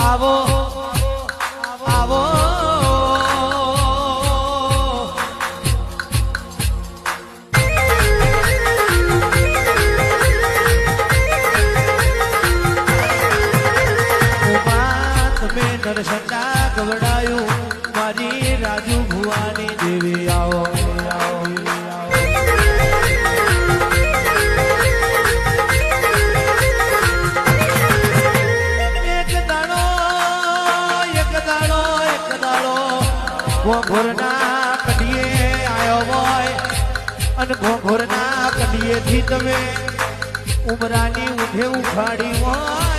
આવો આવો તમે દર્શનના ગવડાયું મારી રાજુ ભુવાની દેવી આવો ઘોઘરના કડીએ આવ્યો હોય અને ઘોઘરના કડીએથી તમે ઉમરાની ઉઠે ઉખાડી હોય